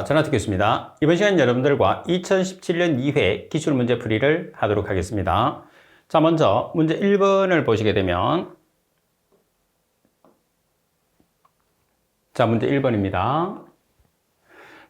자, 전화듣겠습니다. 이번 시간 여러분들과 2017년 2회 기출문제 풀이를 하도록 하겠습니다. 자, 먼저 문제 1번을 보시게 되면 자, 문제 1번입니다.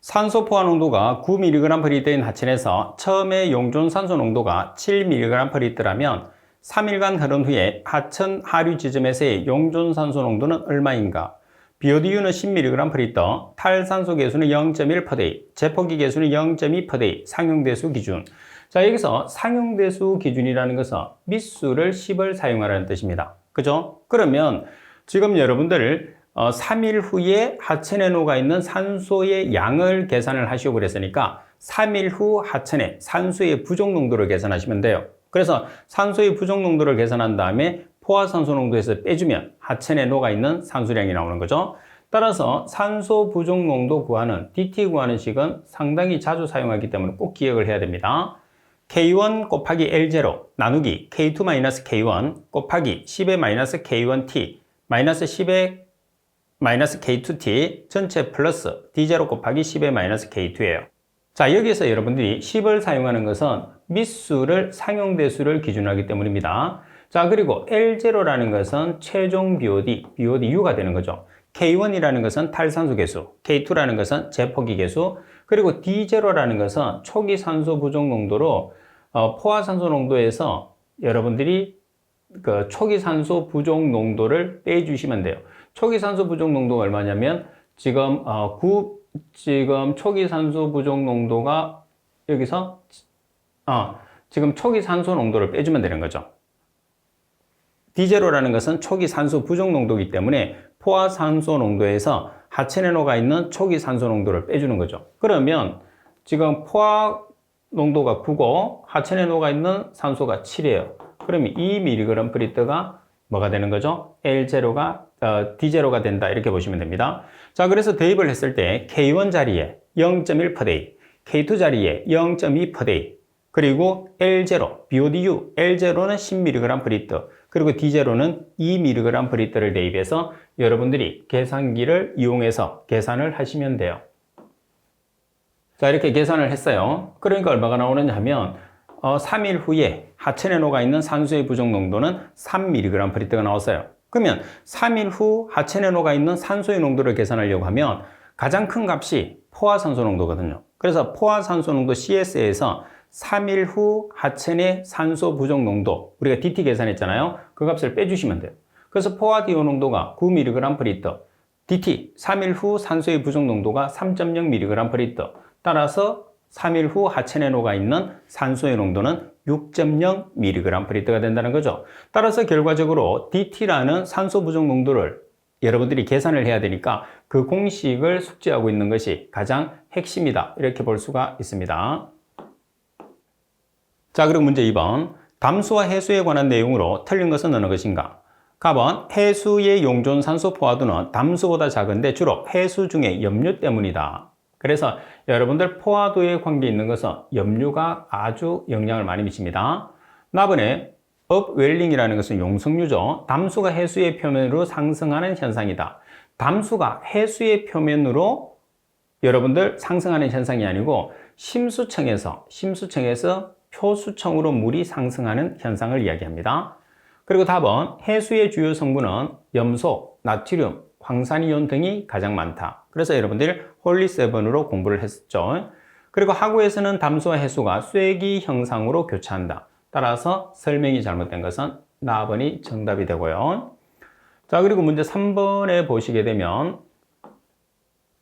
산소 포화 농도가 9mg/L인 하천에서 처음에 용존 산소 농도가 7mg/L라면 3일간 흐른 후에 하천 하류 지점에서의 용존 산소 농도는 얼마인가? BODU는 10mg/L, 탈산소 계수는 0.1/day, 제포기 계수는 0.2/day, 상용대수 기준. 자, 여기서 상용대수 기준이라는 것은 밑수를 10을 사용하라는 뜻입니다. 그죠? 그러면 지금 여러분들 3일 후에 하천에 녹아있는 산소의 양을 계산을 하시고 그랬으니까 3일 후 하천의 산소의 부족 농도를 계산하시면 돼요. 그래서 산소의 부족 농도를 계산한 다음에 포화산소 농도에서 빼주면 하천에 녹아있는 산소량이 나오는 거죠. 따라서 산소 부족 농도 구하는 DT 구하는 식은 상당히 자주 사용하기 때문에 꼭 기억을 해야 됩니다. K1 곱하기 L0 나누기 K2-K1 곱하기 10의 K1T 마이너스 10의 K2T 전체 플러스 D0 곱하기 10의 K2예요. 자, 여기서 여러분들이 10을 사용하는 것은 밑수를 상용대수를 기준하기 때문입니다. 자, 그리고 L0라는 것은 최종 BODU가 되는 거죠. K1이라는 것은 탈산소 계수, K2라는 것은 제포기 계수, 그리고 D0라는 것은 초기 산소 부족 농도로 포화산소 농도에서 여러분들이 그 초기 산소 부족 농도를 빼주시면 돼요. 초기 산소 부족 농도가 얼마냐면 지금 초기 산소 부족 농도가 여기서 지금 초기 산소 농도를 빼주면 되는 거죠. D0라는 것은 초기 산소 부족 농도이기 때문에 포화산소 농도에서 하천에 녹아있는 초기 산소 농도를 빼주는 거죠. 그러면 지금 포화 농도가 9고 하천에 녹아있는 산소가 7이에요. 그러면 2mg/L가 뭐가 되는 거죠? D0가 된다 이렇게 보시면 됩니다. 자, 그래서 대입을 했을 때 K1 자리에 0.1/day, K2 자리에 0.2/day, 그리고 L0, BODU, L0는 10mg/L, 그리고 D0는 2mg/L를 대입해서 여러분들이 계산기를 이용해서 계산을 하시면 돼요. 자, 이렇게 계산을 했어요. 그러니까 얼마가 나오느냐 하면 3일 후에 하천에 녹아있는 산소의 부족 농도는 3mg/L가 나왔어요. 그러면 3일 후 하천에 녹아있는 산소의 농도를 계산하려고 하면 가장 큰 값이 포화산소 농도거든요. 그래서 포화산소 농도 CS에서 3일 후 하천의 산소 부족 농도, 우리가 DT 계산했잖아요. 그 값을 빼주시면 돼요. 그래서 포화 DO 농도가 9mg/L, DT 3일 후 산소의 부족 농도가 3.0mg/L, 따라서 3일 후 하천에 녹아있는 산소의 농도는 6.0mg/L가 된다는 거죠. 따라서 결과적으로 DT라는 산소 부족 농도를 여러분들이 계산을 해야 되니까 그 공식을 숙지하고 있는 것이 가장 핵심이다. 이렇게 볼 수가 있습니다. 자, 그리고 문제 2번. 담수와 해수에 관한 내용으로 틀린 것은 어느 것인가? 답은 해수의 용존 산소 포화도는 담수보다 작은데 주로 해수 중의 염류 때문이다. 그래서 여러분들 포화도에 관계 있는 것은 염류가 아주 영향을 많이 미칩니다. 나번에 업웰링이라는 것은 용성류죠. 담수가 해수의 표면으로 상승하는 현상이다. 담수가 해수의 표면으로 여러분들 상승하는 현상이 아니고 심수청에서 표수청으로 물이 상승하는 현상을 이야기합니다. 그리고 답은 해수의 주요 성분은 염소, 나트륨, 황산이온 등이 가장 많다. 그래서 여러분들 홀리7으로 공부를 했었죠. 그리고 하구에서는 담수와 해수가 쐐기 형상으로 교차한다. 따라서 설명이 잘못된 것은 나번이 정답이 되고요. 자, 그리고 문제 3번에 보시게 되면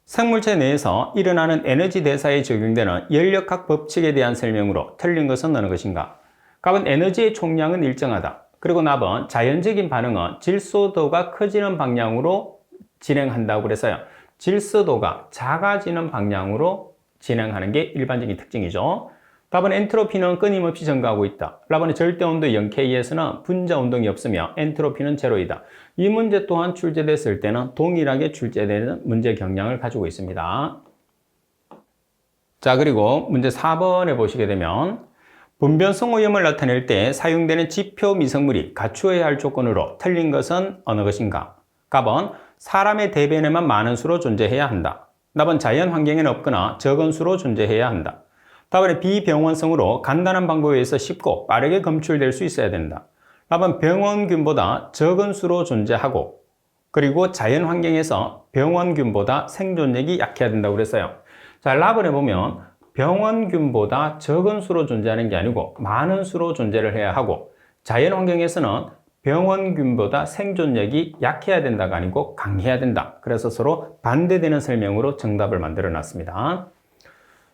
생물체 내에서 일어나는 에너지 대사에 적용되는 연력학 법칙에 대한 설명으로 틀린 것은 어느 것인가? 답은 에너지의 총량은 일정하다. 그리고 답은 자연적인 반응은 질소도가 커지는 방향으로 진행한다고 그랬어요. 질소도가 작아지는 방향으로 진행하는 게 일반적인 특징이죠. 답은 엔트로피는 끊임없이 증가하고 있다. 답은 절대온도 0K에서는 분자운동이 없으며 엔트로피는 제로이다. 이 문제 또한 출제됐을 때는 동일하게 출제되는 문제 경향을 가지고 있습니다. 자, 그리고 문제 4번에 보시게 되면 분변성 오염을 나타낼 때 사용되는 지표 미생물이 갖추어야 할 조건으로 틀린 것은 어느 것인가? 답은 사람의 대변에만 많은 수로 존재해야 한다. 답은 자연 환경에는 없거나 적은 수로 존재해야 한다. 답은 비병원성으로 간단한 방법에 의해서 쉽고 빠르게 검출될 수 있어야 된다. 답은 병원균보다 적은 수로 존재하고 그리고 자연 환경에서 병원균보다 생존력이 약해야 된다고 그랬어요. 자, 랍을 보면 병원균보다 적은 수로 존재하는 게 아니고 많은 수로 존재를 해야 하고 자연 환경에서는 병원균보다 생존력이 약해야 된다가 아니고 강해야 된다. 그래서 서로 반대되는 설명으로 정답을 만들어 놨습니다.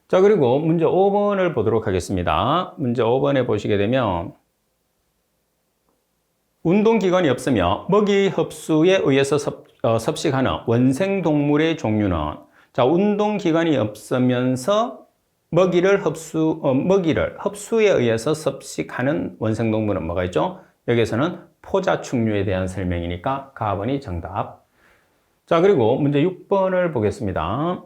자, 그리고 문제 5번을 보도록 하겠습니다. 문제 5번에 보시게 되면 운동기관이 없으며 먹이 흡수에 의해서 섭식하는 원생동물의 종류는 자, 운동기관이 없으면서 먹이를 흡수에 의해서 섭식하는 원생동물은 뭐가 있죠? 여기에서는 포자축류에 대한 설명이니까 가번이 정답. 자, 그리고 문제 6번을 보겠습니다.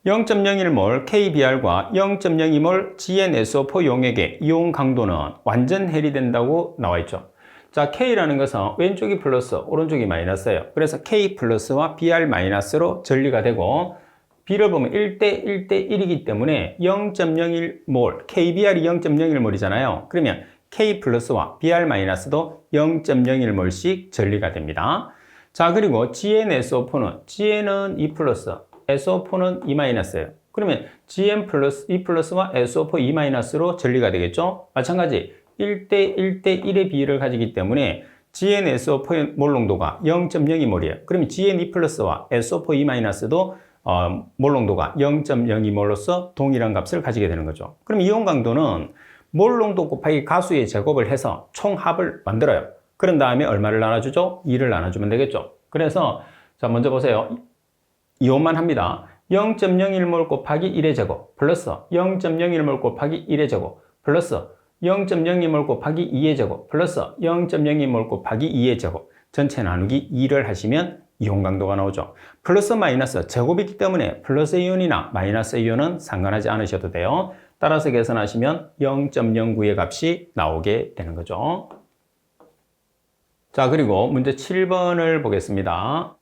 0.01몰 KBr과 0.02몰 GnSO4 용액의 이온 강도는 완전 해리된다고 나와 있죠. 자, K라는 것은 왼쪽이 플러스, 오른쪽이 마이너스예요. 그래서 K 플러스와 Br 마이너스로 전리가 되고 B를 보면 1대 1대 1이기 때문에 0.01몰, KBr이 0.01몰이잖아요. 그러면 K 플러스와 Br 마이너스도 0.01몰씩 전리가 됩니다. 자, 그리고 GnSO4는 Gn은 2 플러스, SO4는 2 마이너스예요. 그러면 GN 플러스 2 플러스와 SO4 2 마이너스로 전리가 되겠죠? 마찬가지 1대 1대 1의 비율을 가지기 때문에 GnSO4 몰 농도가 0.02몰이에요. 그러면 GN2 플러스와 SO4 2 마이너스도 몰 농도가 0.02몰로서 동일한 값을 가지게 되는 거죠. 그럼 이온 강도는 몰 농도 곱하기 가수의 제곱을 해서 총합을 만들어요. 그런 다음에 얼마를 나눠주죠? 2를 나눠주면 되겠죠. 그래서 자, 먼저 보세요. 이온만 합니다. 0.01몰 곱하기 1의 제곱 플러스 0.01몰 곱하기 1의 제곱 플러스 0.02몰 곱하기 2의 제곱 플러스 0.02몰 곱하기 2의 제곱 전체 나누기 2를 하시면 이온 강도가 나오죠. 플러스 마이너스 제곱이기 때문에 플러스 이온이나 마이너스 이온은 상관하지 않으셔도 돼요. 따라서 계산하시면 0.09의 값이 나오게 되는 거죠. 자, 그리고 문제 7번을 보겠습니다.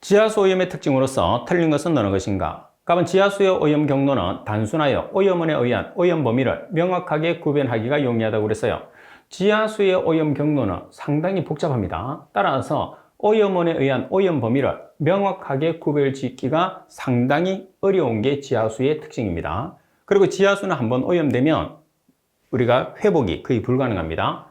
지하수 오염의 특징으로서 틀린 것은 어느 것인가? 답은 지하수의 오염 경로는 단순하여 오염원에 의한 오염 범위를 명확하게 구별하기가 용이하다고 그랬어요. 지하수의 오염 경로는 상당히 복잡합니다. 따라서 오염원에 의한 오염 범위를 명확하게 구별짓기가 상당히 어려운 게 지하수의 특징입니다. 그리고 지하수는 한번 오염되면 우리가 회복이 거의 불가능합니다.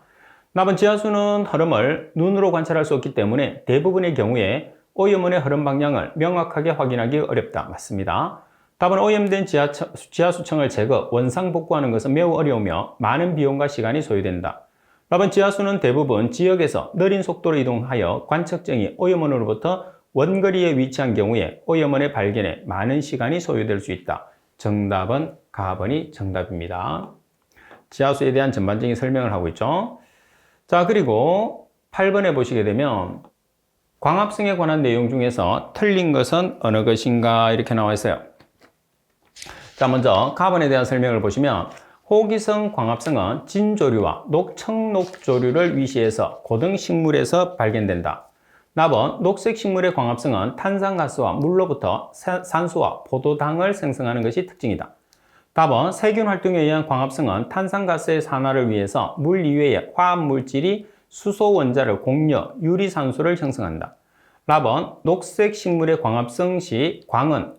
답은 지하수는 흐름을 눈으로 관찰할 수 없기 때문에 대부분의 경우에 오염원의 흐름 방향을 명확하게 확인하기 어렵다. 맞습니다. 답은 오염된 지하수층을 제거, 원상복구하는 것은 매우 어려우며 많은 비용과 시간이 소요된다. 답은 지하수는 대부분 지역에서 느린 속도로 이동하여 관측정이 오염원으로부터 원거리에 위치한 경우에 오염원의 발견에 많은 시간이 소요될 수 있다. 정답은 가번이 정답입니다. 지하수에 대한 전반적인 설명을 하고 있죠. 자, 그리고 8번에 보시게 되면 광합성에 관한 내용 중에서 틀린 것은 어느 것인가 이렇게 나와 있어요. 자, 먼저 가번에 대한 설명을 보시면 호기성 광합성은 진조류와 녹청록조류를 위시해서 고등식물에서 발견된다. 답은 녹색 식물의 광합성은 탄산가스와 물로부터 산소와 포도당을 생성하는 것이 특징이다. 답은 세균 활동에 의한 광합성은 탄산가스의 산화를 위해서 물 이외의 화합물질이 수소 원자를 공유, 유리산소를 형성한다. 답은 녹색 식물의 광합성 시 광은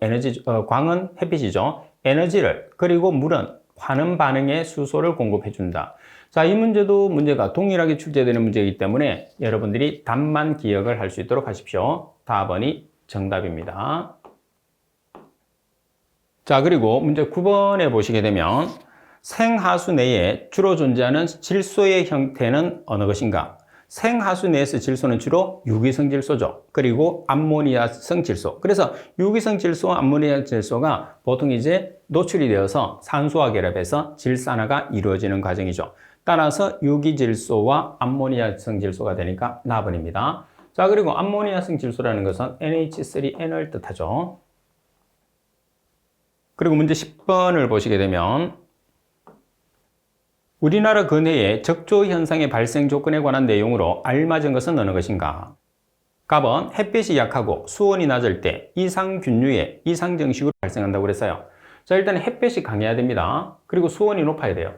햇빛이죠. 에너지를 그리고 물은 환음 반응에 수소를 공급해준다. 자, 이 문제가 동일하게 출제되는 문제이기 때문에 여러분들이 답만 기억을 할 수 있도록 하십시오. 답번이 정답입니다. 자, 그리고 문제 9번에 보시게 되면 생하수 내에 주로 존재하는 질소의 형태는 어느 것인가? 생하수 내에서 질소는 주로 유기성 질소죠. 그리고 암모니아성 질소. 그래서 유기성 질소와 암모니아 질소가 보통 이제 노출이 되어서 산소와 결합해서 질산화가 이루어지는 과정이죠. 따라서 유기질소와 암모니아성 질소가 되니까 나번입니다. 자, 그리고 암모니아성 질소라는 것은 NH3N을 뜻하죠. 그리고 문제 10번을 보시게 되면 우리나라 근해의 적조 현상의 발생 조건에 관한 내용으로 알맞은 것은 어느 것인가? 갑은 햇빛이 약하고 수온이 낮을 때 이상균류의 이상정식으로 발생한다고 그랬어요. 자, 일단 햇빛이 강해야 됩니다. 그리고 수온이 높아야 돼요.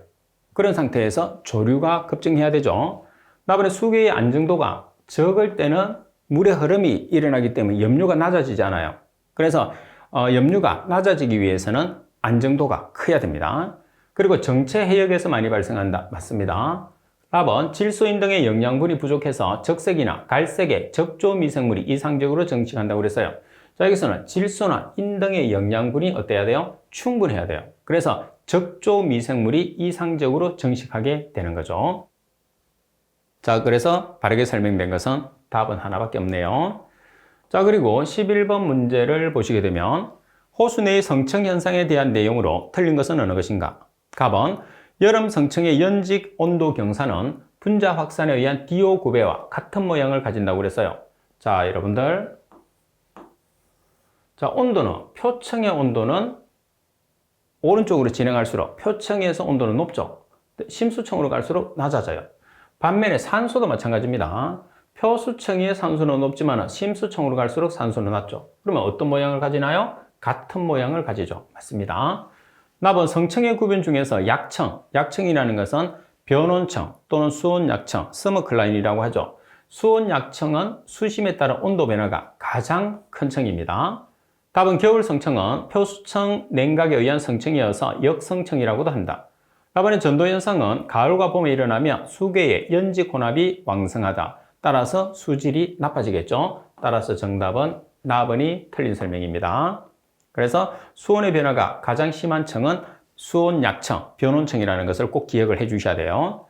그런 상태에서 조류가 급증해야 되죠. 나번에 수계의 안정도가 적을 때는 물의 흐름이 일어나기 때문에 염류가 낮아지지 않아요. 그래서 염류가 낮아지기 위해서는 안정도가 커야 됩니다. 그리고 정체 해역에서 많이 발생한다. 맞습니다. 답은 질소인 등의 영양분이 부족해서 적색이나 갈색의 적조 미생물이 이상적으로 정식한다고 그랬어요. 자, 여기서는 질소나 인 등의 영양분이 어때야 돼요? 충분해야 돼요. 그래서 적조 미생물이 이상적으로 정식하게 되는 거죠. 자, 그래서 바르게 설명된 것은 답은 하나밖에 없네요. 자, 그리고 11번 문제를 보시게 되면 호수 내의 성층 현상에 대한 내용으로 틀린 것은 어느 것인가? 답은 여름 성층의 연직 온도 경사는 분자 확산에 의한 디오 구배와 같은 모양을 가진다고 그랬어요. 자, 여러분들. 자, 표층의 온도는 오른쪽으로 진행할수록 표층에서 온도는 높죠. 심수층으로 갈수록 낮아져요. 반면에 산소도 마찬가지입니다. 표수층의 산소는 높지만 심수층으로 갈수록 산소는 낮죠. 그러면 어떤 모양을 가지나요? 같은 모양을 가지죠. 맞습니다. 답은 성층의 구분 중에서 약층이라는 것은 변온층 또는 수온약층, 스모클라인이라고 하죠. 수온약층은 수심에 따른 온도 변화가 가장 큰 층입니다. 답은 겨울 성층은 표수층 냉각에 의한 성층이어서 역성층이라고도 한다. 답안의 전도현상은 가을과 봄에 일어나며 수계의 연직 혼합이 왕성하다. 따라서 수질이 나빠지겠죠. 따라서 정답은 나번이 틀린 설명입니다. 그래서 수온의 변화가 가장 심한 층은 수온약층, 변온층이라는 것을 꼭 기억을 해 주셔야 돼요.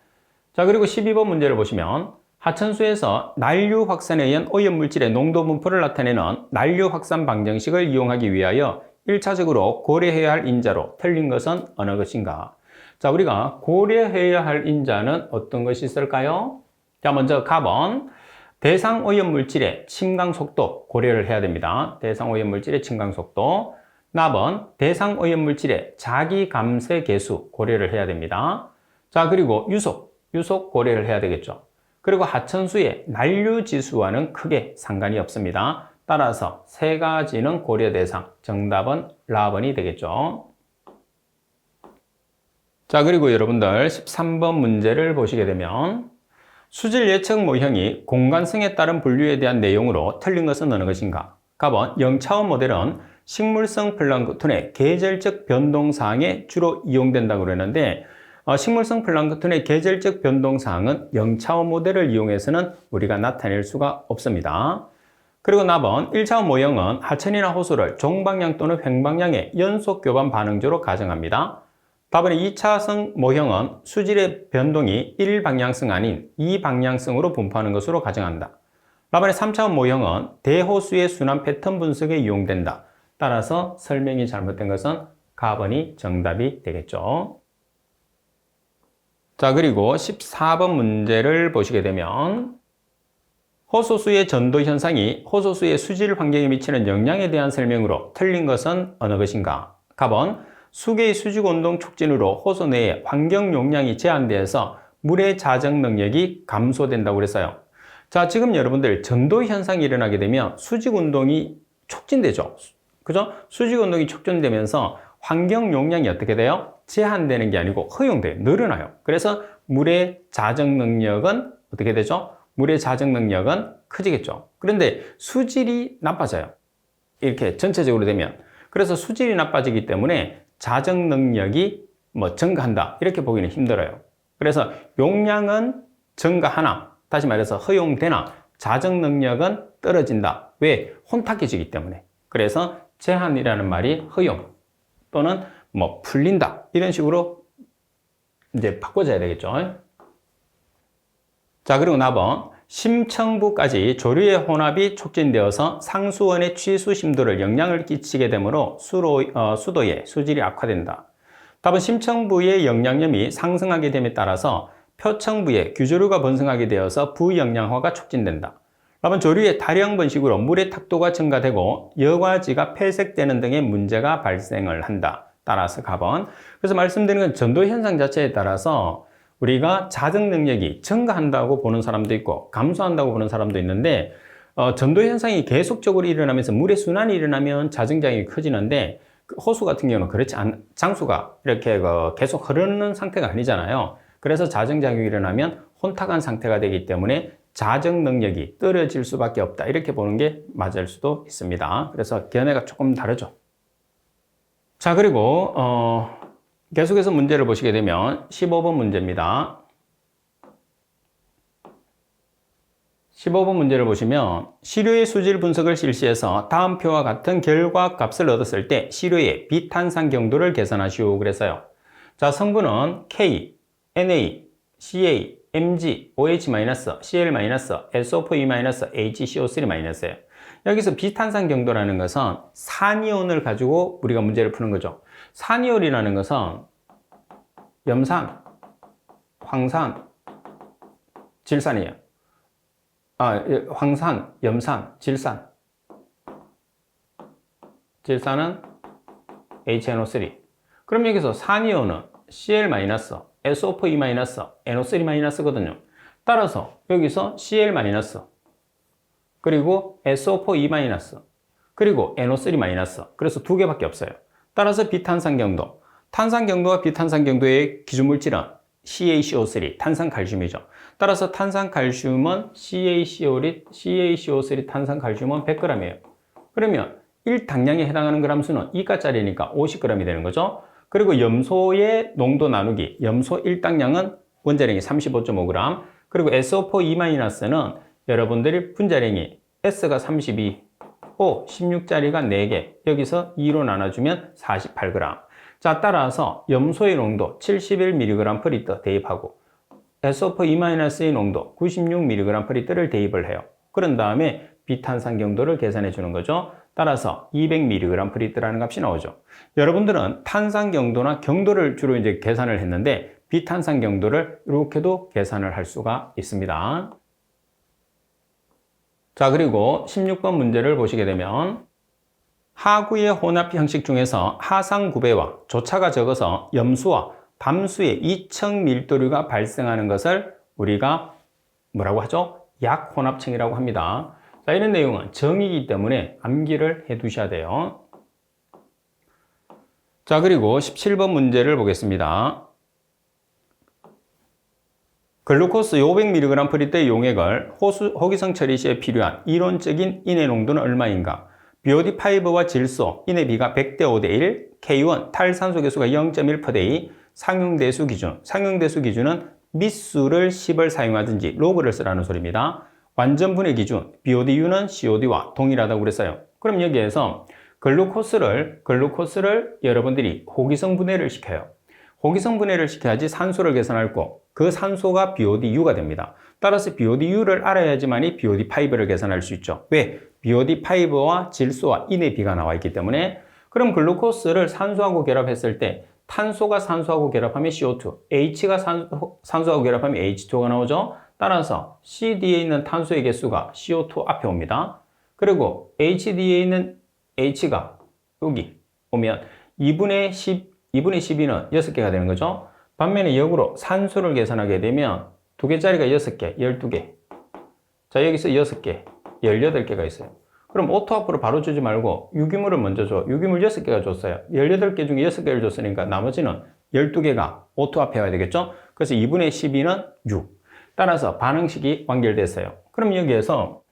자, 그리고 12번 문제를 보시면 하천수에서 난류 확산에 의한 오염물질의 농도 분포를 나타내는 난류 확산 방정식을 이용하기 위하여 1차적으로 고려해야 할 인자로 틀린 것은 어느 것인가? 자, 우리가 고려해야 할 인자는 어떤 것이 있을까요? 자, 먼저 갑은 대상 오염물질의 침강 속도 고려를 해야 됩니다. 대상 오염물질의 침강 속도. 납은 대상 오염물질의 자기 감쇄 계수 고려를 해야 됩니다. 자, 그리고 유속 고려를 해야 되겠죠. 그리고 하천수의 난류 지수와는 크게 상관이 없습니다. 따라서 세 가지는 고려 대상. 정답은 라번이 되겠죠. 자, 그리고 여러분들 13번 문제를 보시게 되면 수질 예측 모형이 공간성에 따른 분류에 대한 내용으로 틀린 것은 어느 것인가? 갑은 영차원 모델은 식물성 플랑크톤의 계절적 변동사항에 주로 이용된다고 그러는데 식물성 플랑크톤의 계절적 변동사항은 영차원 모델을 이용해서는 우리가 나타낼 수가 없습니다. 그리고 납은 1차원 모형은 하천이나 호수를 종방향 또는 횡방향의 연속 교반 반응조로 가정합니다. 답은 2차성 모형은 수질의 변동이 1방향성 아닌 2방향성으로 분포하는 것으로 가정한다. 라반의 3차원 모형은 대호수의 순환 패턴 분석에 이용된다. 따라서 설명이 잘못된 것은 가번이 정답이 되겠죠. 자, 그리고 14번 문제를 보시게 되면 호소수의 전도 현상이 호소수의 수질 환경에 미치는 영향에 대한 설명으로 틀린 것은 어느 것인가? 갑은 수계의 수직 운동 촉진으로 호소 내에 환경 용량이 제한되어서 물의 자정 능력이 감소된다고 그랬어요. 자, 지금 여러분들 전도 현상이 일어나게 되면 수직 운동이 촉진되죠. 그죠? 수직 운동이 촉진되면서 환경 용량이 어떻게 돼요? 제한되는 게 아니고 허용돼요. 늘어나요. 그래서 물의 자정 능력은 어떻게 되죠? 물의 자정 능력은 커지겠죠. 그런데 수질이 나빠져요. 이렇게 전체적으로 되면. 그래서 수질이 나빠지기 때문에 자정 능력이 증가한다. 이렇게 보기는 힘들어요. 그래서 용량은 증가하나, 다시 말해서 허용되나, 자정 능력은 떨어진다. 왜? 혼탁해지기 때문에. 그래서 제한이라는 말이 허용 또는 풀린다. 이런 식으로 이제 바꿔줘야 되겠죠. 자, 그리고 나번 심층부까지 조류의 혼합이 촉진되어서 상수원의 취수 심도를 영향을 끼치게 되므로 수도의 수질이 악화된다. 답은 심층부의 영양염이 상승하게 됨에 따라서 표층부에 규조류가 번성하게 되어서 부영양화가 촉진된다. 답은 조류의 다량 번식으로 물의 탁도가 증가되고 여과지가 폐색되는 등의 문제가 발생을 한다. 따라서 갑은. 그래서 말씀드린 건 전도 현상 자체에 따라서 우리가 자정 능력이 증가한다고 보는 사람도 있고 감소한다고 보는 사람도 있는데 전도 현상이 계속적으로 일어나면서 물의 순환이 일어나면 자정장이 커지는데 그 호수 같은 경우는 그렇지 장수가 이렇게 계속 흐르는 상태가 아니잖아요. 그래서 자정작용이 일어나면 혼탁한 상태가 되기 때문에 자정 능력이 떨어질 수밖에 없다. 이렇게 보는 게 맞을 수도 있습니다. 그래서 견해가 조금 다르죠. 자, 그리고 계속해서 문제를 보시게 되면 15번 문제입니다. 15번 문제를 보시면 시료의 수질 분석을 실시해서 다음 표와 같은 결과 값을 얻었을 때 시료의 비탄산 경도를 계산하시오 그랬어요. 자, 성분은 K, Na, Ca, Mg, OH-, Cl-, SO4E-, HCO3-예요. 여기서 비탄산 경도라는 것은 산이온을 가지고 우리가 문제를 푸는 거죠. 산이온이라는 것은 염산, 황산, 질산이에요. 황산, 염산, 질산. 질산은 HNO3. 그럼 여기서 산이온은 Cl-, SO4E-, NO3-거든요. 따라서 여기서 Cl-, 그리고 SO4E-, 그리고 NO3-. 그래서 두 개밖에 없어요. 따라서 비탄산 경도. 탄산 경도와 비탄산 경도의 기준 물질은 CaCO3, 탄산칼슘이죠. 따라서 탄산칼슘은 CaCO3 탄산칼슘은 100g이에요. 그러면 1당량에 해당하는 그람 수는 2가짜리니까 50g이 되는 거죠. 그리고 염소의 농도 나누기, 염소 1당량은 원자량이 35.5g, 그리고 SO4E-는 여러분들이 분자량이 S가 32, O 16짜리가 4개, 여기서 2로 나눠주면 48g. 자, 따라서 염소의 농도 71mg/L 대입하고 SO4E-의 농도 96mg/L를 대입을 해요. 그런 다음에 비탄산 경도를 계산해 주는 거죠. 따라서 200mg/L라는 값이 나오죠. 여러분들은 탄산 경도나 경도를 주로 이제 계산을 했는데 비탄산 경도를 이렇게도 계산을 할 수가 있습니다. 자, 그리고 16번 문제를 보시게 되면 하구의 혼합 형식 중에서 하상 구배와 조차가 적어서 염수와 담수의 이층 밀도류가 발생하는 것을 우리가 뭐라고 하죠? 약혼합층이라고 합니다. 자, 이런 내용은 정의이기 때문에 암기를 해 두셔야 돼요. 자, 그리고 17번 문제를 보겠습니다. 글루코스 500mg/L의 용액을 호기성 처리 시에 필요한 이론적인 인해 농도는 얼마인가? BOD5와 질소, 인해 비가 100대 5대 1, K1, 탈산소 계수가 0.1%대2, 상용대수 기준. 상용대수 기준은 밑수를 10을 사용하든지 로그를 쓰라는 소리입니다. 완전 분해 기준, BODU는 COD와 동일하다고 그랬어요. 그럼 여기에서 글루코스를 여러분들이 호기성 분해를 시켜요. 호기성 분해를 시켜야지 산소를 계산할 거. 그 산소가 BODU가 됩니다. 따라서 BODU를 알아야지만이 BOD5를 계산할 수 있죠. 왜? BOD5와 질소와 인의 비가 나와 있기 때문에. 그럼 글루코스를 산소하고 결합했을 때 탄소가 산소하고 결합하면 CO2, H가 산소하고 결합하면 H2가 나오죠. 따라서 CD에 있는 탄소의 개수가 CO2 앞에 옵니다. 그리고 HD에 있는 H가 여기 오면 2분의 12는 6개가 되는 거죠. 반면에 역으로 산소를 계산하게 되면 2개짜리가 6개, 12개. 자, 여기서 6개, 18개가 있어요. 그럼 오토 앞으로 바로 주지 말고 유기물을 먼저 줘. 유기물 6개가 줬어요. 18개 중에 6개를 줬으니까 나머지는 12개가 오토 앞에 와야 되겠죠? 그래서 2분의 12는 6. 따라서 반응식이 완결됐어요. 그럼 여기에서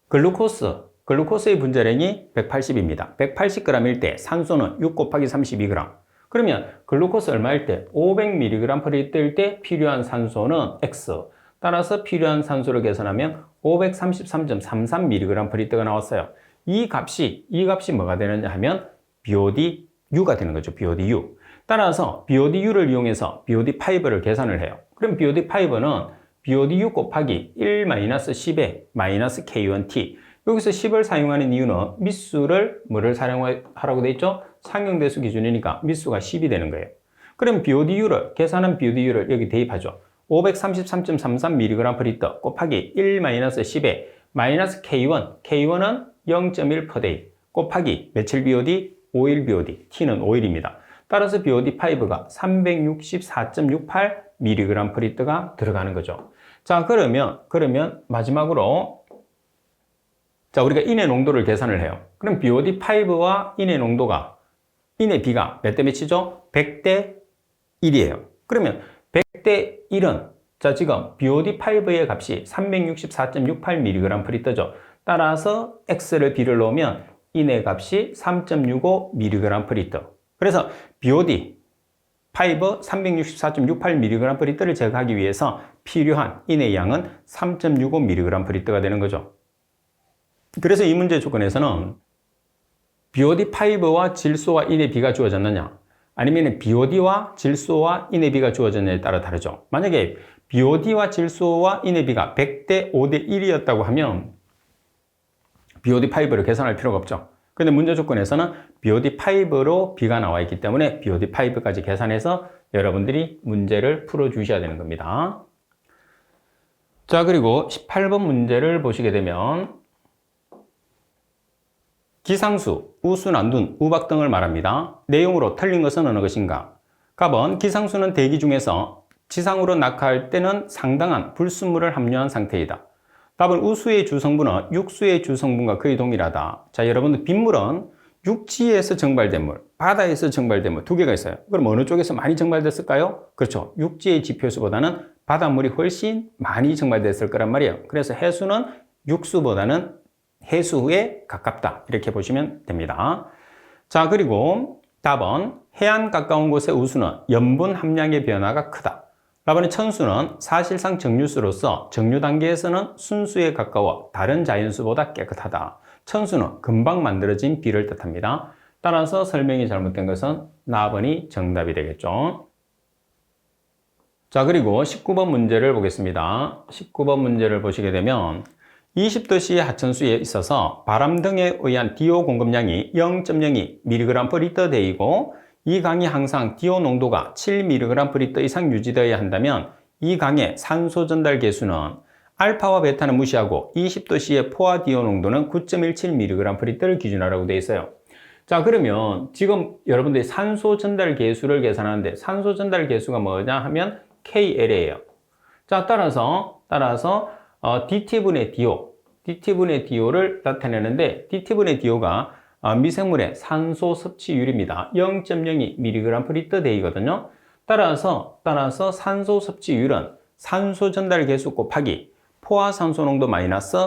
글루코스의 분자량이 180입니다. 180g일 때 산소는 6 곱하기 32g. 그러면 글루코스 얼마일 때? 500mg/L일 때 필요한 산소는 X. 따라서 필요한 산소를 계산하면 533.33mg/L가 나왔어요. 이 값이 뭐가 되느냐 하면 BODU가 되는 거죠. BODU. 따라서 BODU를 이용해서 BOD5를 계산을 해요. 그럼 BOD5는 BODU 곱하기 1-10의 -K1T. 여기서 10을 사용하는 이유는 밑수를 뭐를 사용하라고 돼 있죠? 상용대수 기준이니까 밑수가 10이 되는 거예요. 그럼 계산한 BODU를 여기 대입하죠. 533.33mg/L 곱하기 1-10에 -K1, K1은 0.1%대 곱하기 며칠 BOD? 5일 BOD, T는 5일입니다. 따라서 BOD5가 364.68mg/L가 들어가는 거죠. 자, 그러면 마지막으로 자, 우리가 인의 농도를 계산을 해요. 그럼 BOD5와 인의 농도가, 인의 B가 몇 대 몇이죠? 100대 1이에요. 그러면 100대 1은, 자, 지금 BOD5의 값이 364.68mg/L죠. 따라서 X를 B를 넣으면 인의 값이 3.65mg/L. 그래서 BOD 5 364.68mg/L를 제거하기 위해서 필요한 인의 양은 3.65mg/L가 되는 거죠. 그래서 이 문제 조건에서는 BOD5와 질소와 인의 B가 주어졌느냐, 아니면 BOD와 질소와 인의 B가 주어졌느냐에 따라 다르죠. 만약에 BOD와 질소와 인의 B가 100대 5대 1이었다고 하면 BOD5를 계산할 필요가 없죠. 근데 문제 조건에서는 BOD5로 B가 나와 있기 때문에 BOD5까지 계산해서 여러분들이 문제를 풀어주셔야 되는 겁니다. 자, 그리고 18번 문제를 보시게 되면 기상수, 우수, 난둔, 우박 등을 말합니다. 내용으로 틀린 것은 어느 것인가? 답은 기상수는 대기 중에서 지상으로 낙하할 때는 상당한 불순물을 함유한 상태이다. 답은 우수의 주성분은 육수의 주성분과 거의 동일하다. 자, 여러분들 빗물은 육지에서 증발된 물, 바다에서 증발된 물 두 개가 있어요. 그럼 어느 쪽에서 많이 증발됐을까요? 그렇죠. 육지의 지표수보다는 바닷물이 훨씬 많이 증발됐을 거란 말이에요. 그래서 해수는 육수보다는 해수에 가깝다. 이렇게 보시면 됩니다. 자, 그리고 답은 해안 가까운 곳의 우수는 염분 함량의 변화가 크다. 답은 천수는 사실상 정류수로서 정류 단계에서는 순수에 가까워 다른 자연수보다 깨끗하다. 천수는 금방 만들어진 비를 뜻합니다. 따라서 설명이 잘못된 것은 나번이 정답이 되겠죠. 자, 그리고 19번 문제를 보겠습니다. 19번 문제를 보시게 되면 20도씨의 하천수에 있어서 바람 등에 의한 DO 공급량이 0.02mg/L 되이고 이 강이 항상 DO 농도가 7mg/L 이상 유지되어야 한다면 이 강의 산소 전달 계수는 알파와 베타는 무시하고 20도씨의 포화 DO 농도는 9.17mg/L를 기준하라고 되어 있어요. 자, 그러면 지금 여러분들이 산소 전달 계수를 계산하는데 산소 전달 계수가 뭐냐 하면 KL이에요. 자, 따라서 DT분의 DO를 나타내는데 DT분의 DO가 미생물의 산소 섭취율입니다. 0.02mg/L 되거든요. 따라서 산소 섭취율은 산소 전달 계수 곱하기 포화 산소 농도 마이너스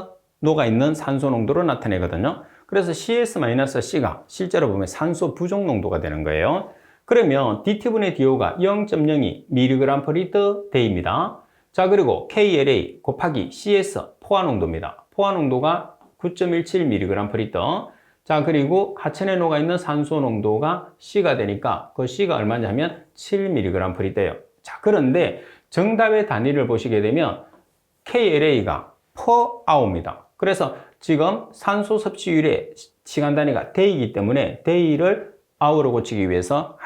녹아있는 산소 농도로 나타내거든요. 그래서 CS-C가 실제로 보면 산소 부족 농도가 되는 거예요. 그러면 DT분의 DO가 0.02mg/L 대입니다. 자, 그리고 KLA 곱하기 CS 포화 농도입니다. 포화 농도가 9.17mg/L. 자, 그리고 하천에 녹아있는 산소 농도가 C가 되니까 그 C가 얼마냐 하면 7mg/L예요. 자, 그런데 정답의 단위를 보시게 되면 KLA가 per hour입니다. 그래서 지금 산소 섭취율의 시간 단위가 day이기 때문에 day를 hour로 고치기 위해서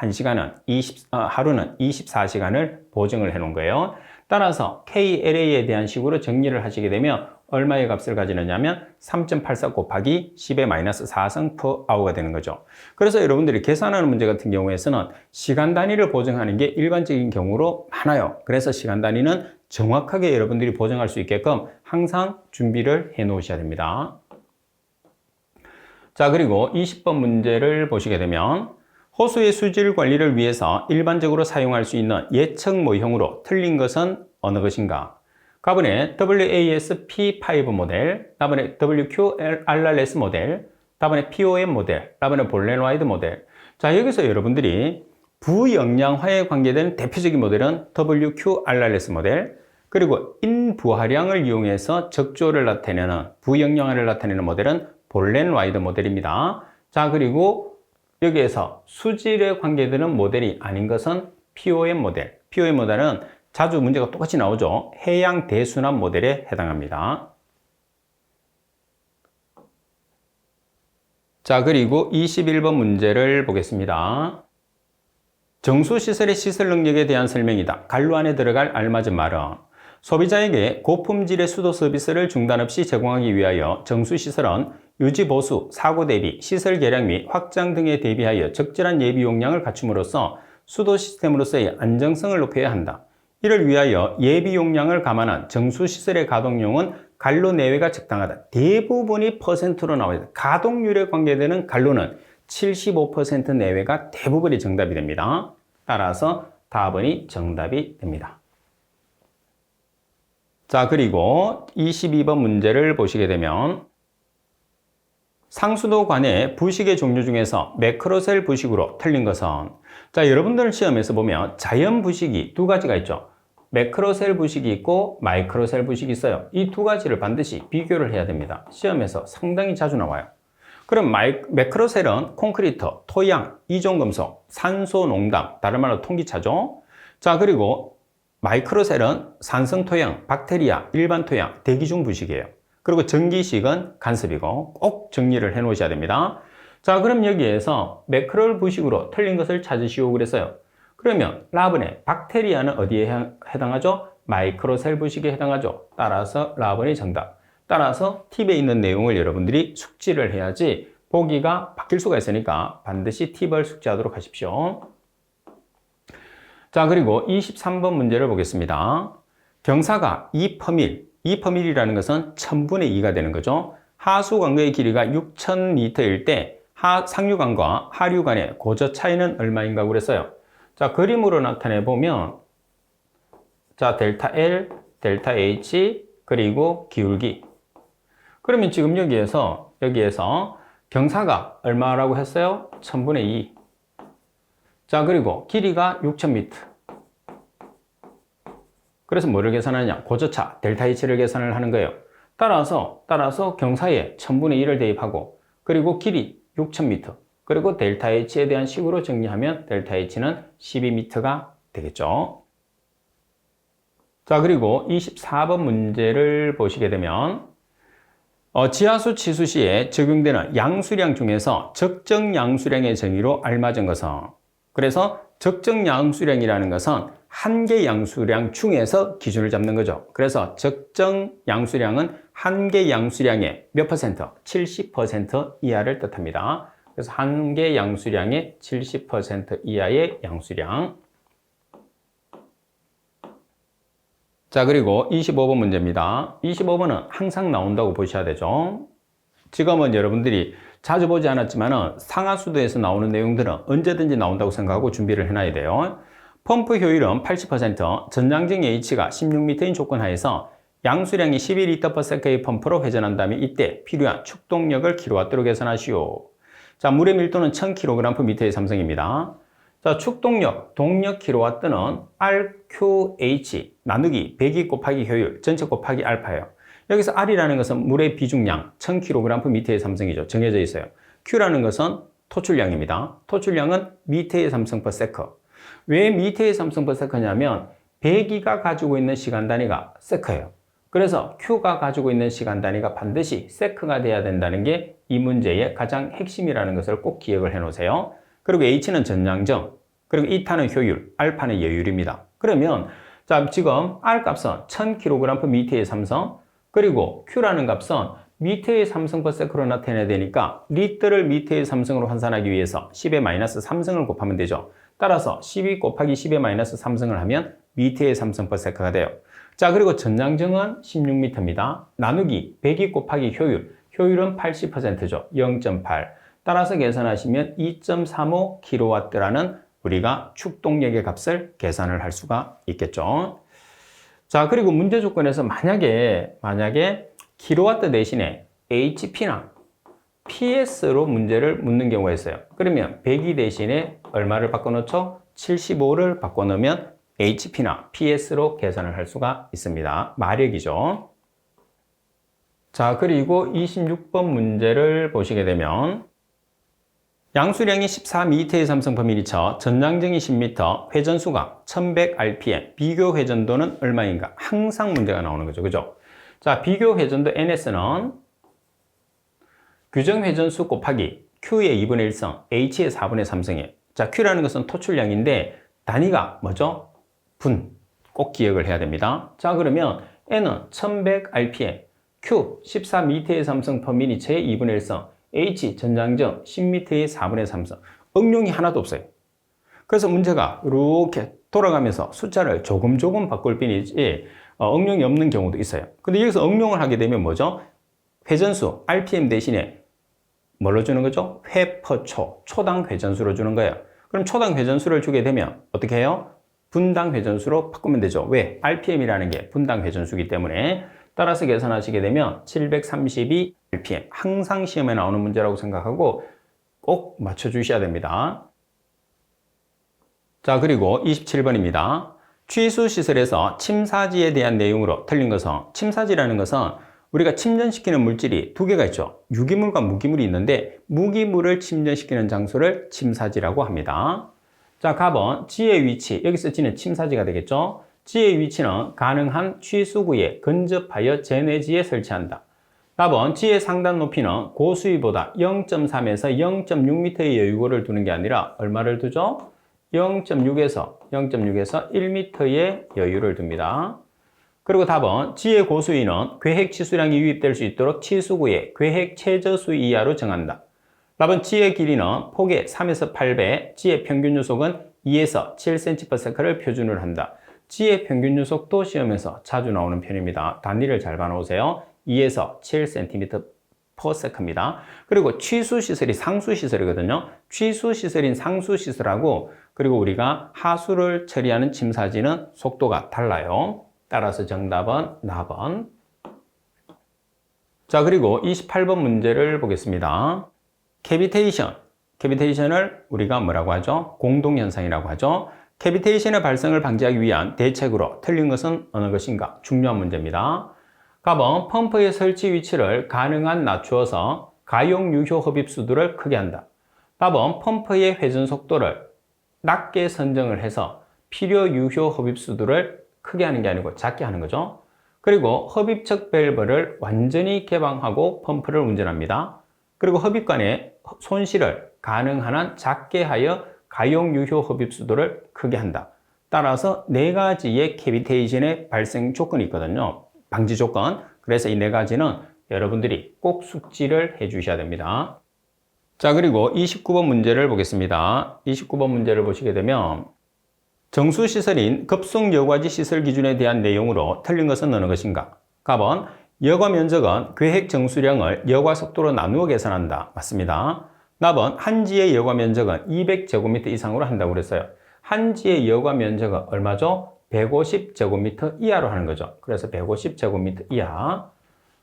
하루는 24시간을 보정을 해 놓은 거예요. 따라서 KLA에 대한 식으로 정리를 하시게 되면 얼마의 값을 가지느냐면 3.84 곱하기 10의 마이너스 4성 per hour가 되는 거죠. 그래서 여러분들이 계산하는 문제 같은 경우에서는 시간 단위를 보정하는 게 일반적인 경우로 많아요. 그래서 시간 단위는 정확하게 여러분들이 보정할 수 있게끔 항상 준비를 해 놓으셔야 됩니다. 자, 그리고 20번 문제를 보시게 되면 호수의 수질 관리를 위해서 일반적으로 사용할 수 있는 예측 모형으로 틀린 것은 어느 것인가? 답은에 WASP5 모델, 답은에 WQRRS 모델, 답은에 POM 모델, 답은에 볼렌와이드 모델. 자, 여기서 여러분들이 부영양화에 관계된 대표적인 모델은 WQRRS 모델, 그리고 인부하량을 이용해서 적조를 나타내는 부영양화를 나타내는 모델은 볼렌와이드 모델입니다. 자, 그리고 여기에서 수질에 관계되는 모델이 아닌 것은 POM 모델. POM 모델은 자주 문제가 똑같이 나오죠. 해양 대순환 모델에 해당합니다. 자, 그리고 21번 문제를 보겠습니다. 정수시설의 시설 능력에 대한 설명이다. 갈로 안에 들어갈 알맞은 말은 소비자에게 고품질의 수도 서비스를 중단 없이 제공하기 위하여 정수시설은 유지 보수, 사고 대비, 시설 개량 및 확장 등에 대비하여 적절한 예비 용량을 갖춤으로써 수도 시스템으로서의 안정성을 높여야 한다. 이를 위하여 예비 용량을 감안한 정수시설의 가동용은 갈로 내외가 적당하다. 대부분이 퍼센트로 나와요. 가동률에 관계되는 갈로는 75% 내외가 대부분이 정답이 됩니다. 따라서 다번이 정답이 됩니다. 자, 그리고 22번 문제를 보시게 되면 상수도 관의 부식의 종류 중에서 매크로셀 부식으로 틀린 것은, 자, 여러분들 시험에서 보면 자연 부식이 두 가지가 있죠. 매크로셀 부식이 있고 마이크로셀 부식이 있어요. 이 두 가지를 반드시 비교를 해야 됩니다. 시험에서 상당히 자주 나와요. 그럼 매크로셀은 콘크리트, 토양, 이종금속, 산소, 농담, 다른 말로 통기차죠. 자, 그리고 마이크로셀은 산성 토양, 박테리아, 일반 토양, 대기 중 부식이에요. 그리고 전기식은 간섭이고 꼭 정리를 해 놓으셔야 됩니다. 자, 그럼 여기에서 매크로셀 부식으로 틀린 것을 찾으시오 그랬어요. 그러면 라번의 박테리아는 어디에 해당하죠? 마이크로셀 부식에 해당하죠. 따라서 라번이 정답. 따라서 팁에 있는 내용을 여러분들이 숙지를 해야지 보기가 바뀔 수가 있으니까 반드시 팁을 숙지하도록 하십시오. 자, 그리고 23번 문제를 보겠습니다. 경사가 2%이라는 것은 1000분의 2가 되는 거죠. 하수관과의 길이가 6000m일 때 상류관과 하류관의 고저 차이는 얼마인가 그랬어요. 자, 그림으로 나타내 보면, 자, 델타 L, 델타 H, 그리고 기울기. 그러면 지금 여기에서 경사가 얼마라고 했어요? 1000분의 2. 자, 그리고 길이가 6000m. 그래서 뭐를 계산하냐? 고저차, 델타 H를 계산을 하는 거예요. 따라서 경사에 1000분의 1을 대입하고, 그리고 길이 6000m, 그리고 델타 H에 대한 식으로 정리하면 델타 H는 12m가 되겠죠. 자, 그리고 24번 문제를 보시게 되면 지하수 치수 시에 적용되는 양수량 중에서 적정 양수량의 정의로 알맞은 것은, 그래서 적정 양수량이라는 것은 한 개 양수량 중에서 기준을 잡는 거죠. 그래서 적정 양수량은 한 개 양수량의 몇 퍼센트? 70% 이하를 뜻합니다. 그래서 한 개 양수량의 70% 이하의 양수량. 자, 그리고 25번 문제입니다. 25번은 항상 나온다고 보셔야 되죠. 지금은 여러분들이 자주 보지 않았지만 상하수도에서 나오는 내용들은 언제든지 나온다고 생각하고 준비를 해놔야 돼요. 펌프 효율은 80%, 전장정 H가 16m인 조건 하에서 양수량이 12L/s의 펌프로 회전한다면 이때 필요한 축동력을 킬로와트로 계산하시오. 자, 물의 밀도는 1000kg/m의 삼성입니다. 자, 축동력, 동력 킬로와트는 RQH 나누기 100이 곱하기 효율, 전체 곱하기 알파예요. 여기서 R이라는 것은 물의 비중량 1000kg/m의 삼성이죠. 정해져 있어요. Q라는 것은 토출량입니다. 토출량은 미터의 삼성/세컨. 왜 미터의 삼성/세컨이냐면 배기가 가지고 있는 시간 단위가 세컨예요. 그래서 Q가 가지고 있는 시간 단위가 반드시 세컨가 돼야 된다는 게 이 문제의 가장 핵심이라는 것을 꼭 기억을 해 놓으세요. 그리고 H는 전량정, 그리고 이타는 효율, 알파는 여율입니다. 그러면 자, 지금 R 값은 1000kg/m의 삼성, 그리고 Q라는 값은 미터의 삼성/세컨으로 나타내야 되니까 리터를 미터의 삼성으로 환산하기 위해서 10-3승을 곱하면 되죠. 따라서 12 곱하기 10-3승을 하면 미터의 삼성/세컨가 돼요. 자, 그리고 전량정은 16m입니다. 나누기 102 곱하기 효율은 80%죠. 0.8. 따라서 계산하시면 2.35kW라는 우리가 축동력의 값을 계산을 할 수가 있겠죠. 자, 그리고 문제 조건에서 만약에 킬로와트 대신에 HP나 PS로 문제를 묻는 경우가 있어요. 그러면 102 대신에 얼마를 바꿔놓죠? 75를 바꿔놓으면 HP나 PS로 계산을 할 수가 있습니다. 마력이죠. 자, 그리고 26번 문제를 보시게 되면 양수량이 14m의 삼성/ml, 전량정이 10m, 회전수가 1100rpm, 비교 회전도는 얼마인가? 항상 문제가 나오는 거죠. 그죠? 자, 비교 회전도 NS는 규정 회전수 곱하기 Q의 2분의 1성, H의 4분의 3성이에요. 자, Q라는 것은 토출량인데 단위가 뭐죠? 분. 꼭 기억을 해야 됩니다. 자, 그러면 N은 1100rpm, Q 14m의 삼성/ml의 2분의 1성, H 전장정 10m의 4분의 3성. 응용이 하나도 없어요. 그래서 문제가 이렇게 돌아가면서 숫자를 조금 바꿀 뿐이지 응용이 없는 경우도 있어요. 근데 여기서 응용을 하게 되면 뭐죠? 회전수 RPM 대신에 뭘로 주는 거죠? 회/초, 초당 회전수로 주는 거예요. 그럼 초당 회전수를 주게 되면 어떻게 해요? 분당 회전수로 바꾸면 되죠. 왜? RPM이라는 게 분당 회전수이기 때문에. 따라서 계산하시게 되면 732 RPM. 항상 시험에 나오는 문제라고 생각하고 꼭 맞춰주셔야 됩니다. 자, 그리고 27번입니다. 취수시설에서 침사지에 대한 내용으로 틀린 것은, 침사지라는 것은 우리가 침전시키는 물질이 두 개가 있죠. 유기물과 무기물이 있는데 무기물을 침전시키는 장소를 침사지라고 합니다. 자, 답은 지의 위치, 여기서 지는 침사지가 되겠죠. 지의 위치는 가능한 취수구에 근접하여 제내지에 설치한다. 답은 지의 상단 높이는 고수위보다 0.3에서 0.6m의 여유고를 두는 게 아니라 얼마를 두죠? 0.6에서 1m의 여유를 둡니다. 그리고 답은 지의 고수위는 계획 치수량이 유입될 수 있도록 치수구의 계획 최저수 이하로 정한다. 답은 지의 길이는 폭의 3에서 8배, 지의 평균 요속은 2에서 7cm/s를 표준으로 한다. 지의 평균 요속도 시험에서 자주 나오는 편입니다. 단위를 잘 봐놓으세요. 2에서 7cm/s입니다. 그리고 취수시설이 상수시설이거든요. 취수시설인 상수시설하고 그리고 우리가 하수를 처리하는 침사지는 속도가 달라요. 따라서 정답은 나번. 자, 그리고 28번 문제를 보겠습니다. 캐비테이션을 우리가 뭐라고 하죠? 공동현상이라고 하죠. 캐비테이션의 발생을 방지하기 위한 대책으로 틀린 것은 어느 것인가? 중요한 문제입니다. 답은 펌프의 설치 위치를 가능한 낮추어서 가용 유효 흡입수들을 크게 한다. 답은 펌프의 회전 속도를 낮게 선정을 해서 필요 유효 흡입수들을 크게 하는 게 아니고 작게 하는 거죠. 그리고 흡입측 밸브를 완전히 개방하고 펌프를 운전합니다. 그리고 흡입관의 손실을 가능한 한 작게 하여 가용 유효 흡입수도를 크게 한다. 따라서 네 가지의 캐비테이션의 발생 조건이 있거든요. 방지 조건. 그래서 이 네 가지는 여러분들이 꼭 숙지를 해 주셔야 됩니다. 자, 그리고 29번 문제를 보겠습니다. 29번 문제를 보시게 되면 정수시설인 급속여과지 시설 기준에 대한 내용으로 틀린 것은 어느 것인가? 답은 여과 면적은 계획 정수량을 여과 속도로 나누어 계산한다. 맞습니다. 답은 한지의 여과 면적은 200제곱미터 이상으로 한다고 그랬어요. 한지의 여과 면적은 얼마죠? 150제곱미터 이하로 하는 거죠. 그래서 150제곱미터 이하.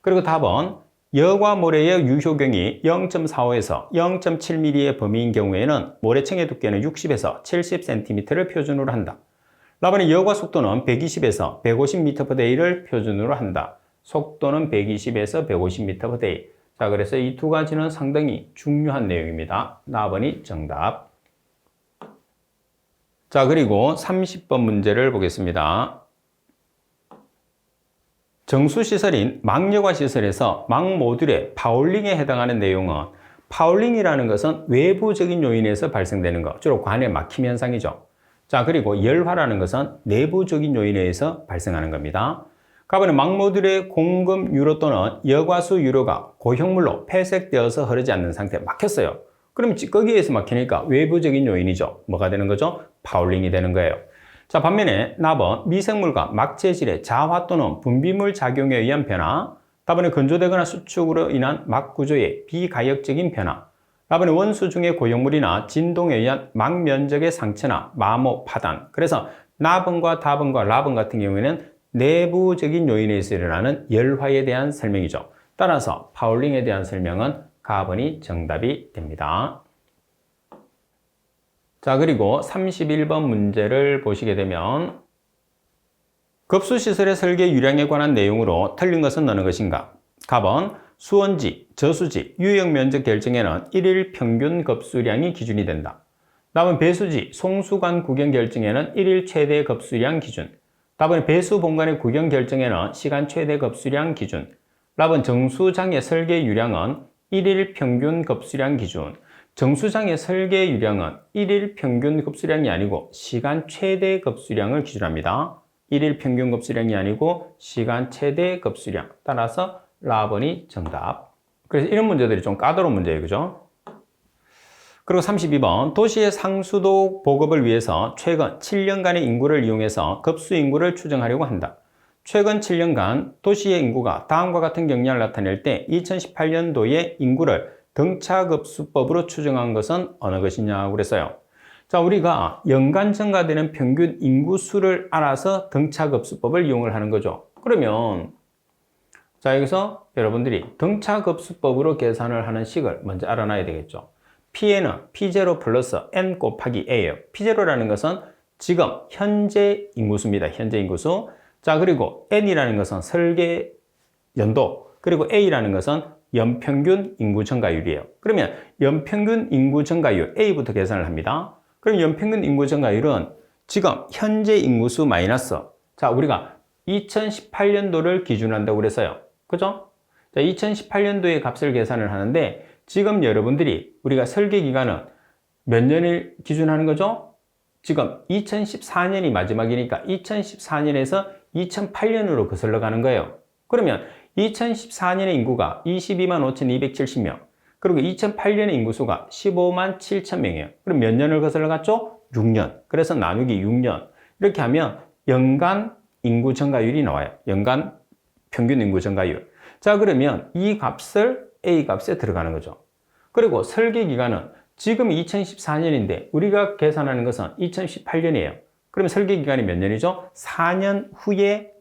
그리고 답은 여과 모래의 유효경이 0.45에서 0.7mm의 범위인 경우에는 모래층의 두께는 60에서 70cm를 표준으로 한다. 답은 여과 속도는 120에서 150m/day를 표준으로 한다. 속도는 120에서 150m/day. 자, 그래서 이 두 가지는 상당히 중요한 내용입니다. 답은이 정답. 자, 그리고 30번 문제를 보겠습니다. 정수시설인 망여과 시설에서 망모듈의 파울링에 해당하는 내용은 파울링이라는 것은 외부적인 요인에서 발생되는 것, 주로 관의 막힘 현상이죠. 자, 그리고 열화라는 것은 내부적인 요인에 의해서 발생하는 겁니다. 가번에 망모듈의 공급 유로 또는 여과수 유로가 고형물로 폐색되어서 흐르지 않는 상태에 막혔어요. 그럼 찌꺼기에서 막히니까 외부적인 요인이죠. 뭐가 되는 거죠? 파울링이 되는 거예요. 자, 반면에 납은 미생물과 막재질의 자화 또는 분비물 작용에 의한 변화, 답은 건조되거나 수축으로 인한 막 구조의 비가역적인 변화, 답은 원수 중의 고형물이나 진동에 의한 막 면적의 상처나 마모, 파단. 그래서 나번과 다번과 라번 같은 경우에는 내부적인 요인에 의해서 일어나는 열화에 대한 설명이죠. 따라서 파울링에 대한 설명은 가번이 정답이 됩니다. 자, 그리고 31번 문제를 보시게 되면 급수시설의 설계 유량에 관한 내용으로 틀린 것은 어느 것인가? 답은 수원지, 저수지, 유역 면적 결정에는 1일 평균 급수량이 기준이 된다. 답은 배수지, 송수관 구경 결정에는 1일 최대 급수량 기준. 답은 배수 본관의 구경 결정에는 시간 최대 급수량 기준. 답은 정수장의 설계 유량은 1일 평균 급수량 기준. 정수장의 설계 유량은 1일 평균 급수량이 아니고 시간 최대 급수량을 기준합니다. 1일 평균 급수량이 아니고 시간 최대 급수량. 따라서 라번이 정답. 그래서 이런 문제들이 좀 까다로운 문제예요. 그죠? 그리고 32번 도시의 상수도 보급을 위해서 최근 7년간의 인구를 이용해서 급수 인구를 추정하려고 한다. 최근 7년간 도시의 인구가 다음과 같은 경향을 나타낼 때 2018년도의 인구를 등차급수법으로 추정한 것은 어느 것이냐고 그랬어요. 자, 우리가 연간 증가되는 평균 인구수를 알아서 등차급수법을 이용을 하는 거죠. 그러면 자, 여기서 여러분들이 등차급수법으로 계산을 하는 식을 먼저 알아놔야 되겠죠. P는 P0 플러스 N 곱하기 A예요. P0라는 것은 지금 현재 인구수입니다. 현재 인구수. 자, 그리고 N이라는 것은 설계 연도, 그리고 A라는 것은 연평균 인구 증가율이에요. 그러면 연평균 인구 증가율 A부터 계산을 합니다. 그럼 연평균 인구 증가율은 지금 현재 인구수 마이너스, 자, 우리가 2018년도를 기준으로 한다고 그랬어요. 그죠? 자, 2018년도의 값을 계산을 하는데 지금 여러분들이 우리가 설계 기간은 몇 년을 기준하는 거죠? 지금 2014년이 마지막이니까 2014년에서 2008년으로 거슬러 가는 거예요. 그러면 2014년의 인구가 22만 5,270명, 그리고 2008년의 인구수가 15만 7천명이에요. 그럼 몇 년을 거슬러 갔죠? 6년. 그래서 나누기 6년. 이렇게 하면 연간 인구 증가율이 나와요. 연간 평균 인구 증가율. 자, 그러면 이 값을 A 값에 들어가는 거죠. 그리고 설계 기간은 지금 2014년인데 우리가 계산하는 것은 2018년이에요. 그러면 설계 기간이 몇 년이죠? 4년 후에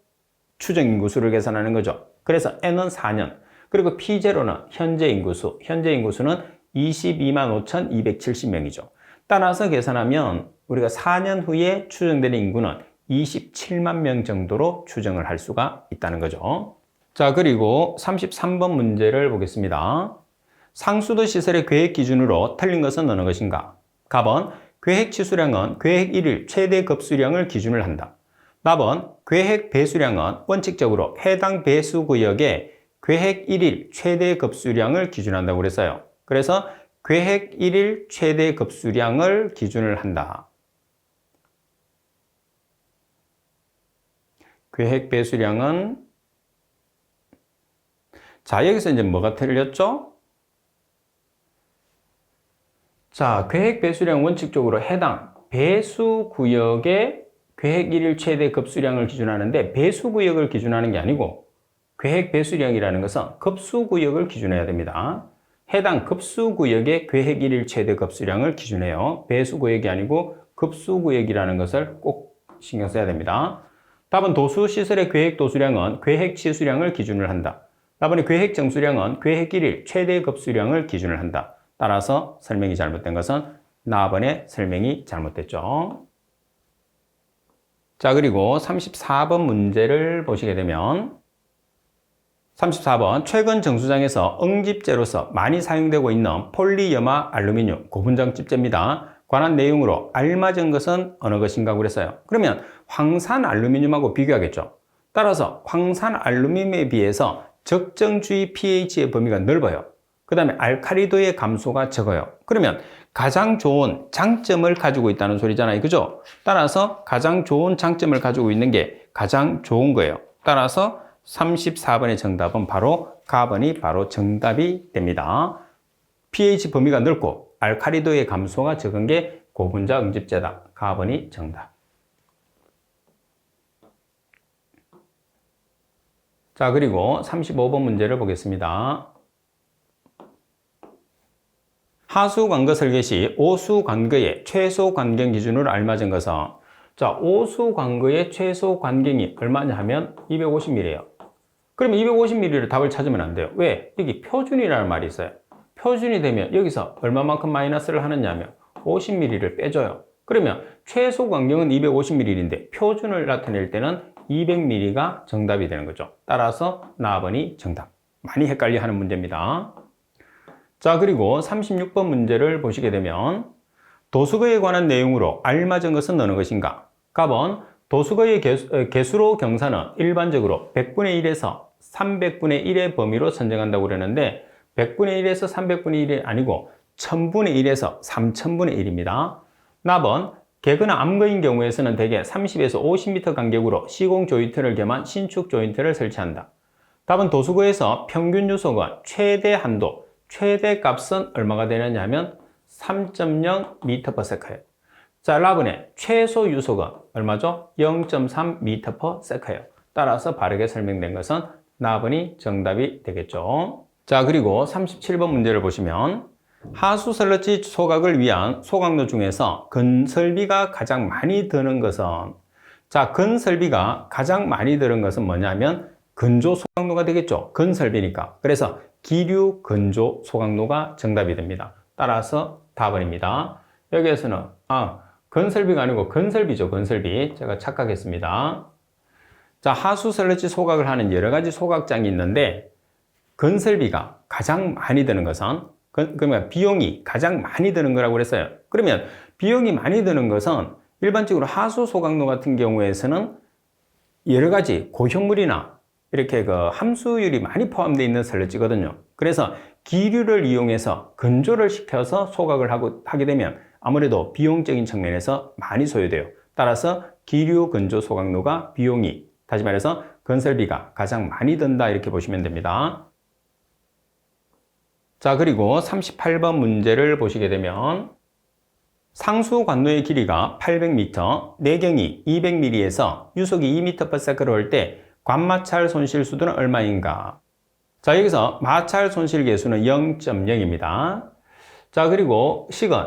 추정 인구수를 계산하는 거죠. 그래서 N은 4년. 그리고 P0는 현재 인구수. 현재 인구수는 22만 5,270명이죠. 따라서 계산하면 우리가 4년 후에 추정되는 인구는 27만 명 정도로 추정을 할 수가 있다는 거죠. 자, 그리고 33번 문제를 보겠습니다. 상수도 시설의 계획 기준으로 틀린 것은 어느 것인가? 답은 계획 치수량은 계획 1일 최대 급수량을 기준을 한다. 답은 계획 배수량은 원칙적으로 해당 배수구역의 계획 1일 최대 급수량을 기준한다고 그랬어요. 그래서 계획 1일 최대 급수량을 기준을 한다. 계획 배수량은, 자, 여기서 이제 뭐가 틀렸죠? 자, 계획 배수량 원칙적으로 해당 배수구역의 계획 1일 최대 급수량을 기준하는데 배수구역을 기준하는 게 아니고 계획 배수량이라는 것은 급수구역을 기준해야 됩니다. 해당 급수구역의 계획 1일 최대 급수량을 기준해요. 배수구역이 아니고 급수구역이라는 것을 꼭 신경 써야 됩니다. 답은 도수시설의 계획 도수량은 계획 치수량을 기준을 한다. 답은 계획 정수량은 계획 1일 최대 급수량을 기준을 한다. 따라서 설명이 잘못된 것은 나번의 설명이 잘못됐죠. 자, 그리고 34번 문제를 보시게 되면 34번 최근 정수장에서 응집재로서 많이 사용되고 있는 폴리염화 알루미늄 고분장 집재입니다. 관한 내용으로 알맞은 것은 어느 것인가 그랬어요. 그러면 황산 알루미늄하고 비교하겠죠. 따라서 황산 알루미늄에 비해서 적정주의 pH의 범위가 넓어요. 그 다음에 알카리도의 감소가 적어요. 그러면 가장 좋은 장점을 가지고 있다는 소리잖아요. 그죠? 따라서 가장 좋은 장점을 가지고 있는 게 가장 좋은 거예요. 따라서 34번의 정답은 바로 가번이 바로 정답이 됩니다. pH 범위가 넓고 알카리도의 감소가 적은 게 고분자 응집제다. 가번이 정답. 자, 그리고 35번 문제를 보겠습니다. 하수 관거 설계 시 오수 관거의 최소 관경 기준으로 알맞은 것은, 자, 오수 관거의 최소 관경이 얼마냐 하면 250mm예요. 그러면 250mm를 답을 찾으면 안 돼요. 왜? 여기 표준이라는 말이 있어요. 표준이 되면 여기서 얼마만큼 마이너스를 하느냐 하면 50mm를 빼줘요. 그러면 최소 관경은 250mm인데 표준을 나타낼 때는 200mm가 정답이 되는 거죠. 따라서 나번이 정답. 많이 헷갈려 하는 문제입니다. 자, 그리고 36번 문제를 보시게 되면 도수거에 관한 내용으로 알맞은 것은 어느 것인가? 답은 도수거의 개수로 경사는 일반적으로 100분의 1에서 300분의 1의 범위로 선정한다고 그러는데 100분의 1에서 300분의 1이 아니고 1000분의 1에서 3000분의 1입니다. 답은 개거나 암거인 경우에서는 대개 30에서 50m 간격으로 시공 조인트를 겸한 신축 조인트를 설치한다. 답은 도수거에서 평균 유속은 최대 한도, 최대 값은 얼마가 되느냐 하면 3.0m/s예요. 자, 라번의 최소 유속은 얼마죠? 0.3m/s예요. 따라서 바르게 설명된 것은 나번이 정답이 되겠죠. 자, 그리고 37번 문제를 보시면 하수 슬러지 소각을 위한 소각로 중에서 건설비가 가장 많이 드는 것은, 자, 건설비가 가장 많이 드는 것은 뭐냐면 건조 소각로가 되겠죠. 건설비니까. 그래서 기류 건조 소각로가 정답이 됩니다. 따라서 답은입니다. 여기에서는 건설비가 아니고 건설비죠. 건설비. 제가 착각했습니다. 자, 하수 슬러지 소각을 하는 여러 가지 소각장이 있는데 건설비가 가장 많이 드는 것은, 그러면 비용이 가장 많이 드는 거라고 그랬어요. 그러면 비용이 많이 드는 것은 일반적으로 하수 소각로 같은 경우에서는 여러 가지 고효물이나 이렇게 함수율이 많이 포함되어 있는 슬러지거든요. 그래서 기류를 이용해서 건조를 시켜서 소각을 하게 되면 아무래도 비용적인 측면에서 많이 소요돼요. 따라서 기류 건조 소각로가 비용이, 다시 말해서 건설비가 가장 많이 든다 이렇게 보시면 됩니다. 자, 그리고 38번 문제를 보시게 되면 상수 관로의 길이가 800m, 내경이 200mm에서 유속이 2m/s를 올 때 관마찰 손실 수도는 얼마인가? 자, 여기서 마찰 손실 계수는 0.0입니다. 자, 그리고 식은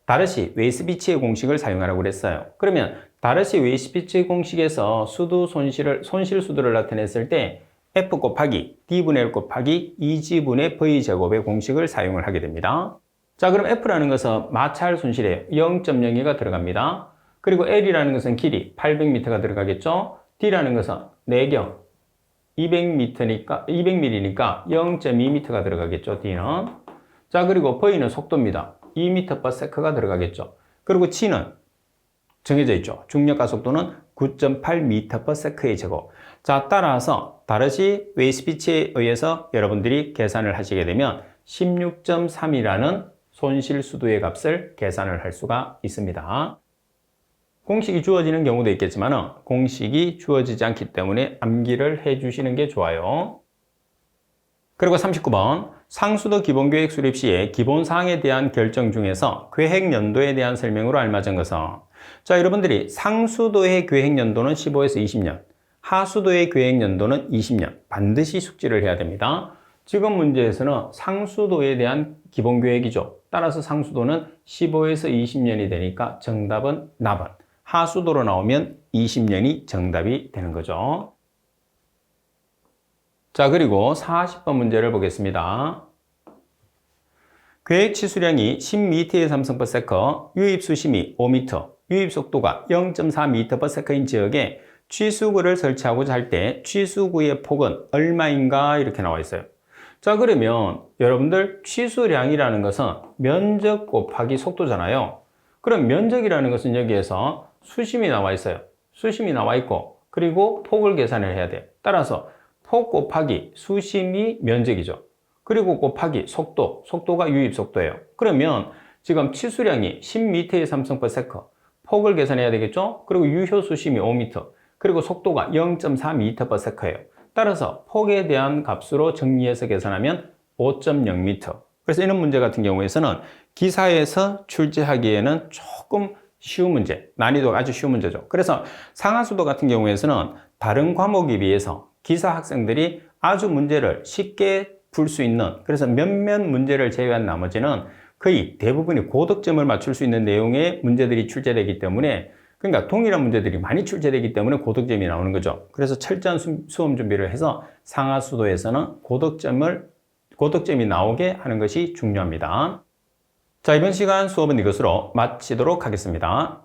다르시 웨이스비치의 공식을 사용하라고 그랬어요. 그러면 다르시 웨이스비치 공식에서 손실 수도를 나타냈을 때 F 곱하기 D분의 L 곱하기 2G분의 V제곱의 공식을 사용을 하게 됩니다. 자, 그럼 F라는 것은 마찰 손실에 0.02가 들어갑니다. 그리고 L이라는 것은 길이 800m가 들어가겠죠. D라는 것은 내경 200mm니까 0.2m가 들어가겠죠. D는. 자, 그리고 V는 속도입니다. 2m/s가 들어가겠죠. 그리고 G는 정해져 있죠. 중력가 속도는 9.8m/s의 제곱. 자, 따라서 다르시 웨이스비치에 의해서 여러분들이 계산을 하시게 되면 16.3이라는 손실 수도의 값을 계산을 할 수가 있습니다. 공식이 주어지는 경우도 있겠지만 공식이 주어지지 않기 때문에 암기를 해 주시는 게 좋아요. 그리고 39번 상수도 기본계획 수립 시에 기본사항에 대한 결정 중에서 계획연도에 대한 설명으로 알맞은 것은, 자, 여러분들이 상수도의 계획연도는 15에서 20년, 하수도의 계획연도는 20년 반드시 숙지를 해야 됩니다. 지금 문제에서는 상수도에 대한 기본계획이죠. 따라서 상수도는 15에서 20년이 되니까 정답은 나번, 하수도로 나오면 20년이 정답이 되는 거죠. 자, 그리고 40번 문제를 보겠습니다. 계획 치수량이 10m의 삼성버세커, 유입 수심이 5m, 유입 속도가 0.4m/s인 지역에 취수구를 설치하고자 할 때 취수구의 폭은 얼마인가 이렇게 나와 있어요. 자, 그러면 여러분들 취수량이라는 것은 면적 곱하기 속도잖아요. 그럼 면적이라는 것은 여기에서 수심이 나와 있어요. 수심이 나와 있고 그리고 폭을 계산을 해야 돼요. 따라서 폭 곱하기 수심이 면적이죠. 그리고 곱하기 속도가 유입 속도예요. 그러면 지금 치수량이 10m의 삼성버세커, 폭을 계산해야 되겠죠? 그리고 유효 수심이 5m, 그리고 속도가 0.4m/s예요. 따라서 폭에 대한 값으로 정리해서 계산하면 5.0m. 그래서 이런 문제 같은 경우에서는 기사에서 출제하기에는 조금 쉬운 문제, 난이도가 아주 쉬운 문제죠. 그래서 상하수도 같은 경우에서는 다른 과목에 비해서 기사 학생들이 아주 문제를 쉽게 풀 수 있는, 그래서 몇몇 문제를 제외한 나머지는 거의 대부분이 고득점을 맞출 수 있는 내용의 문제들이 출제되기 때문에, 그러니까 동일한 문제들이 많이 출제되기 때문에 고득점이 나오는 거죠. 그래서 철저한 수험 준비를 해서 상하수도에서는 고득점이 나오게 하는 것이 중요합니다. 자, 이번 시간 수업은 이것으로 마치도록 하겠습니다.